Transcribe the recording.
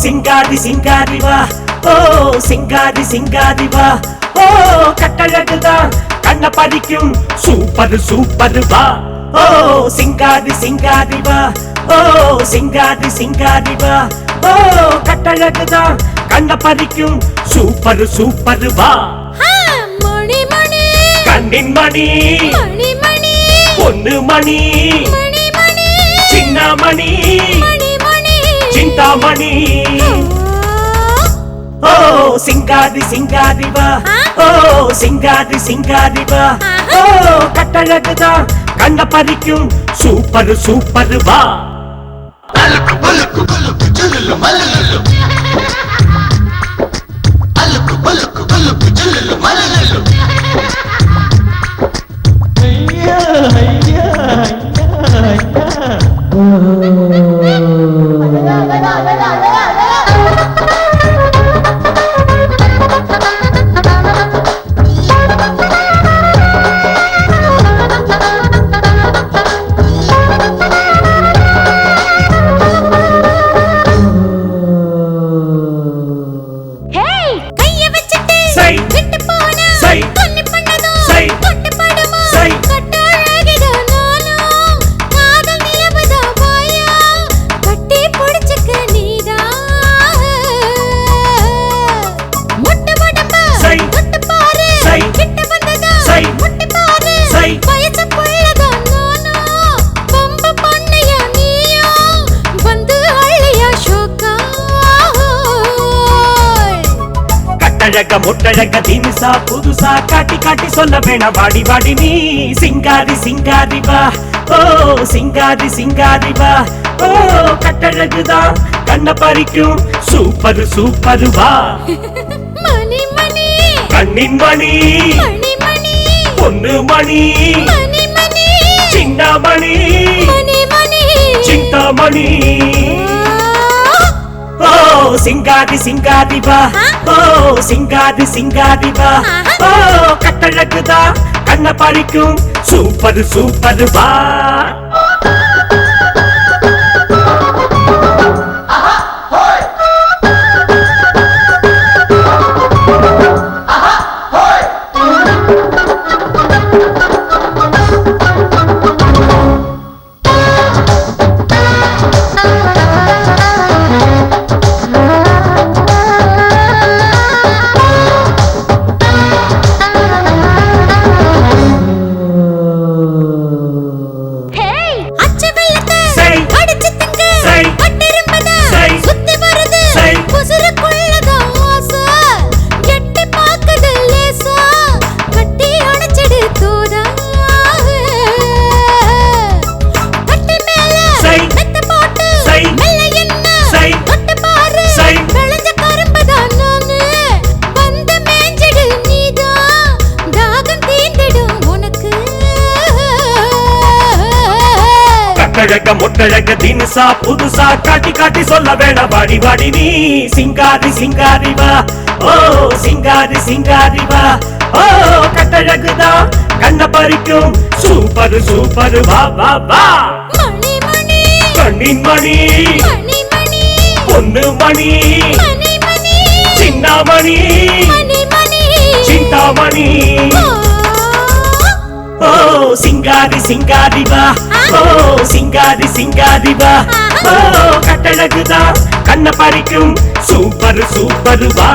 சிங்காரி சிங்காரி வா ஓ சிங்காரி சிங்காரி வா ஓ கட்டழகுதான் கண்ண பறிக்கும் சூப்பர் சூப்பர் வா ஓ சிங்காரி சிங்காரி வா ஓ சிங்காரி சிங்காரி வா ஓ கட்டழகுதான் கண்ண பறிக்கும் சூப்பர் சூப்பர் வா மணி மணி கண்ணின் மணி மணி மணி பொண்ணு மணி மணி மணி சின்ன மணி மணி மணி சிந்தாமணி ஓ சிங்காரி சிங்காரி வா ஓ சிங்காரி சிங்காரி வா ஓ கட்டழகுதான் கண்ண பறிக்கும் சூப்பர் சூப்பர் வா அலுக்கு பலுக்கு பலுக்கு ஜுலுலு மலலலு அலுக்கு பலுக்கு பலுக்கு ஜுலுலு மலலலு ஐயா ஐயா ஐயா ஹேய் கைய வச்சிட்டு சை விட்டு போனா சை கொல்லி பண்ணதோ சை கொட்டு படுமா சை கட்டழகிதோ நானும் காதல் நிலவுதோ போயா கட்டி பிடிச்சுக்க நீதான் முட்டு முடப்பா சை முட்டு பாரு சை கிட்ட வந்ததா சை முட்டு பாரு சை வயசு புள்ளதோ நானும் பம்பு பொண்ணையா நீயும் வந்து அள்ளியா ஷோக்கா கட்டழக முட்டழக தினுசா புதுசா காட்டி காட்டி சொல்ல வேணாம் வாடி வாடி நீ சிங்காரி சிங்காரி வா ஓ சிங்காரி சிங்காரி வா ஓ கட்டழகுதான் கண்ண பறிக்கும் சூப்பர் சூப்பர் வா மணி மணி கண்ணின் மணி மணி மணி பொண்ணு மணி மணி மணி சின்ன மணி மணி மணி சிந்தாமணி ஓ சிங்காரி சிங்காரி வா ஓ சிங்காரி சிங்காரி வா ஓ கட்டழகுதான் கண்ண பறிக்கும் சூப்பர் சூப்பர் வா ஹேய் அச்ச வெள்ளத்தை சை அடிச்சு திங்க சை பட்டிரும்பதா சை சுத்தி வருது சை உசுருக்குள்ளதா ஆசை எட்டி பாக்குது லேசா கட்டி அணைச்சிடு தூதா கட்டி மேல சை மெத்த போட்டு சை மெல்ல என்ன சை தொட்டு பாரு சை விளைஞ்ச கரும்புதான் நானு வந்து மேஞ்சிடு நீதான் தாகம் தீந்திடும் உனக்கு கட்டழக முட்டழக தினுசா புதுசா காட்டி காட்டி சொல்ல வேணாம் வாடி வாடி நீ சிங்காரி சிங்காரி வா ஓ சிங்காரி சிங்காரி வா ஓ கட்டழகுதான் கண்ண பறிக்கும் சூப்பர் சூப்பர் வா வா வா மணி மணி கண்ணின் மணி மணி மணி பொண்ணு மணி மணி மணி சின்ன மணி மணி மணி சிந்தாமணி ஓ சிங்காரி சிங்காரி வா ஓ சிங்காரி சிங்காரி வா ஓ கட்டழகுதான் கண்ண பறிக்கும் சூப்பர் சூப்பர் வா